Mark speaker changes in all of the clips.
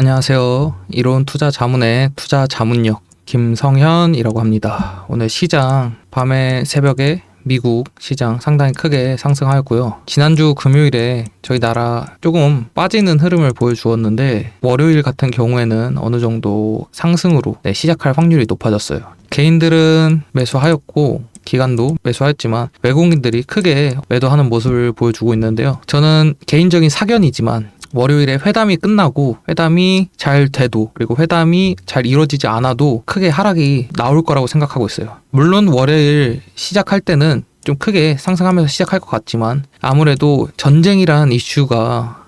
Speaker 1: 안녕하세요. 이론 투자 자문의 투자 자문역 김성현이라고 합니다. 오늘 시장 밤에 새벽에 미국 시장 상당히 크게 상승하였고요. 지난주 금요일에 저희 나라 조금 빠지는 흐름을 보여주었는데 월요일 같은 경우에는 어느 정도 상승으로 시작할 확률이 높아졌어요. 개인들은 매수하였고 기관도 매수하였지만 외국인들이 크게 매도하는 모습을 보여주고 있는데요. 저는 개인적인 사견이지만 월요일에 회담이 끝나고 회담이 잘 돼도 그리고 회담이 잘 이루어지지 않아도 크게 하락이 나올 거라고 생각하고 있어요. 물론 월요일 시작할 때는 좀 크게 상승하면서 시작할 것 같지만 아무래도 전쟁이란 이슈가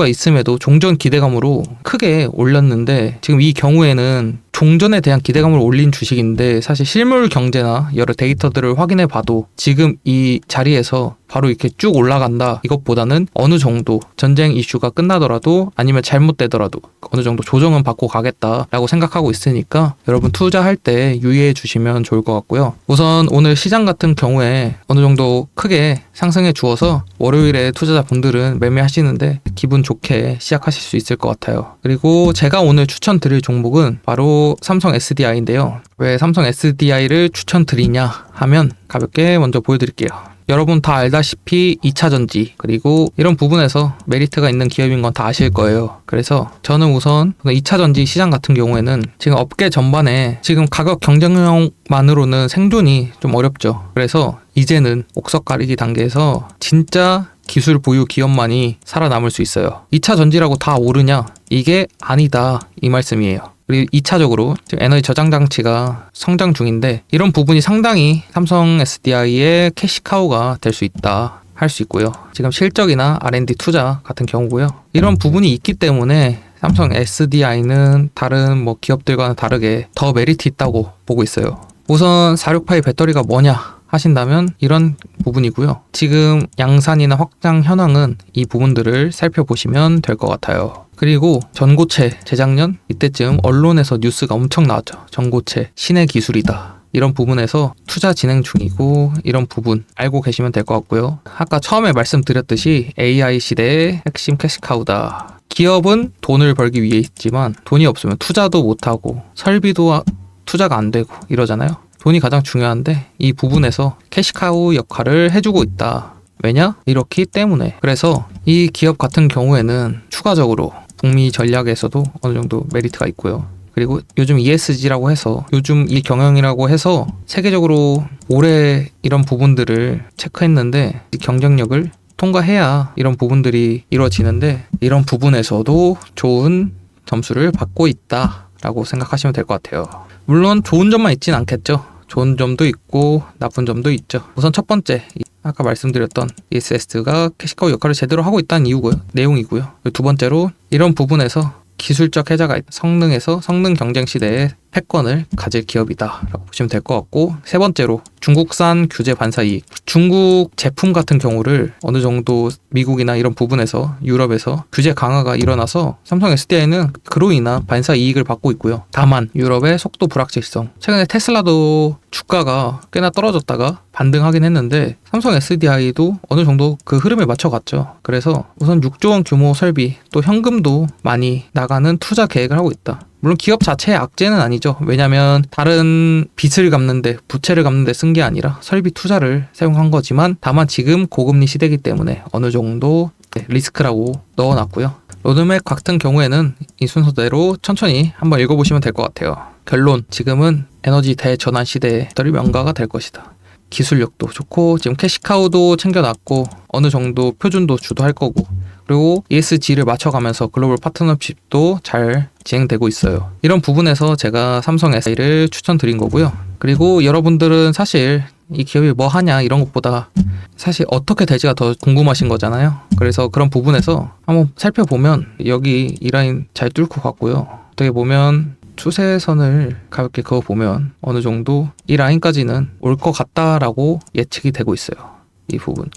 Speaker 1: 있음에도 종전 기대감으로 크게 올렸는데 지금 이 경우에는 종전에 대한 기대감을 올린 주식인데 사실 실물 경제나 여러 데이터들을 확인해 봐도 지금 이 자리에서 바로 이렇게 쭉 올라간다 이것보다는 어느 정도 전쟁 이슈가 끝나더라도 아니면 잘못되더라도 어느 정도 조정은 받고 가겠다라고 생각하고 있으니까 여러분 투자할 때 유의해 주시면 좋을 것 같고요. 우선 오늘 시장 같은 경우에 어느 정도 크게 상승해 주어서 월요일에 투자자분들은 매매하시는데 기분 좋게 시작하실 수 있을 것 같아요. 그리고 제가 오늘 추천드릴 종목은 바로 삼성 SDI인데요. 왜 삼성 SDI를 추천드리냐 하면 가볍게 먼저 보여드릴게요. 여러분 다 알다시피 2차전지 그리고 이런 부분에서 메리트가 있는 기업인 건 다 아실 거예요. 그래서 저는 우선 2차전지 시장 같은 경우에는 지금 업계 전반에 지금 가격 경쟁력만으로는 생존이 좀 어렵죠. 그래서 이제는 옥석 가리기 단계에서 진짜 기술 보유 기업만이 살아남을 수 있어요. 2차 전지라고 다 오르냐? 이게 아니다 이 말씀이에요. 그리고 2차적으로 지금 에너지 저장 장치가 성장 중인데 이런 부분이 상당히 삼성 SDI의 캐시카우가 될 수 있다 할 수 있고요. 지금 실적이나 R&D 투자 같은 경우고요. 이런 부분이 있기 때문에 삼성 SDI는 다른 기업들과는 다르게 더 메리트 있다고 보고 있어요. 우선 468 배터리가 뭐냐 하신다면 이런 부분이고요. 지금 양산이나 확장 현황은 이 부분들을 살펴보시면 될 것 같아요. 그리고 전고체 재작년 이때쯤 언론에서 뉴스가 엄청 나왔죠. 전고체 신의 기술이다. 이런 부분에서 투자 진행 중이고 이런 부분 알고 계시면 될 것 같고요. 아까 처음에 말씀드렸듯이 AI 시대의 핵심 캐시카우다. 기업은 돈을 벌기 위해 있지만 돈이 없으면 투자도 못하고 설비도 투자가 안 되고 이러잖아요. 돈이 가장 중요한데 이 부분에서 캐시카우 역할을 해주고 있다. 왜냐? 이렇기 때문에. 그래서 이 기업 같은 경우에는 추가적으로 북미 전략에서도 어느 정도 메리트가 있고요. 그리고 요즘 ESG라고 해서 요즘 이 경영이라고 해서 세계적으로 올해 이런 부분들을 체크했는데 이 경쟁력을 통과해야 이런 부분들이 이루어지는데 이런 부분에서도 좋은 점수를 받고 있다라고 생각하시면 될 것 같아요. 물론 좋은 점만 있진 않겠죠. 좋은 점도 있고 나쁜 점도 있죠. 우선 첫 번째 아까 말씀드렸던 ESS가 캐시카우 역할을 제대로 하고 있다는 내용이고요. 두 번째로 이런 부분에서 기술적 혜자가 성능에서 성능 경쟁 시대에 패권을 가질 기업이다 라고 보시면 될 것 같고, 세 번째로 중국산 규제 반사 이익. 중국 제품 같은 경우를 어느 정도 미국이나 이런 부분에서 유럽에서 규제 강화가 일어나서 삼성 SDI는 그로 인한 반사 이익을 받고 있고요. 다만 유럽의 속도 불확실성, 최근에 테슬라도 주가가 꽤나 떨어졌다가 반등하긴 했는데 삼성 SDI도 어느 정도 그 흐름에 맞춰갔죠. 그래서 우선 6조 원 규모 설비, 또 현금도 많이 나가는 투자 계획을 하고 있다. 물론 기업 자체의 악재는 아니죠. 왜냐면 다른 빚을 갚는데, 부채를 갚는데 쓴 게 아니라 설비 투자를 사용한 거지만, 다만 지금 고금리 시대이기 때문에 어느 정도 리스크라고 넣어놨고요. 로드맵 같은 경우에는 이 순서대로 천천히 한번 읽어보시면 될 것 같아요. 결론, 지금은 에너지 대전환 시대의 배터리 명가가 될 것이다. 기술력도 좋고 지금 캐시카우도 챙겨놨고 어느 정도 표준도 주도할 거고, 그리고 ESG를 맞춰가면서 글로벌 파트너십도 잘 진행되고 있어요. 이런 부분에서 제가 삼성 SDI를 추천드린 거고요. 그리고 여러분들은 사실 이 기업이 뭐 하냐 이런 것보다 사실 어떻게 될지가 더 궁금하신 거잖아요. 그래서 그런 부분에서 한번 살펴보면 여기 이 라인 잘 뚫고 갔고요. 어떻게 보면 추세선을 가볍게 그어보면 어느 정도 이 라인까지는 올 것 같다라고 예측이 되고 있어요. 이 부분.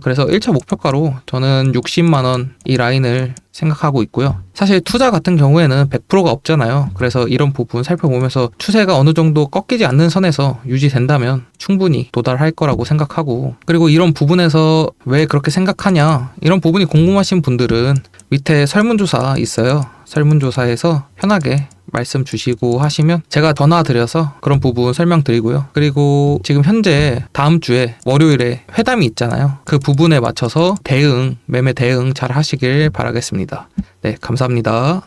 Speaker 1: 그래서 1차 목표가로 저는 60만원 이 라인을 생각하고 있고요. 사실 투자 같은 경우에는 100%가 없잖아요. 그래서 이런 부분 살펴보면서 추세가 어느 정도 꺾이지 않는 선에서 유지된다면 충분히 도달할 거라고 생각하고, 그리고 이런 부분에서 왜 그렇게 생각하냐, 이런 부분이 궁금하신 분들은 밑에 설문조사 있어요. 설문조사에서 편하게 말씀 주시고 하시면 제가 전화 드려서 그런 부분 설명드리고요. 그리고 지금 현재 다음 주에 월요일에 회담이 있잖아요. 그 부분에 맞춰서 매매 대응 잘 하시길 바라겠습니다. 네, 감사합니다.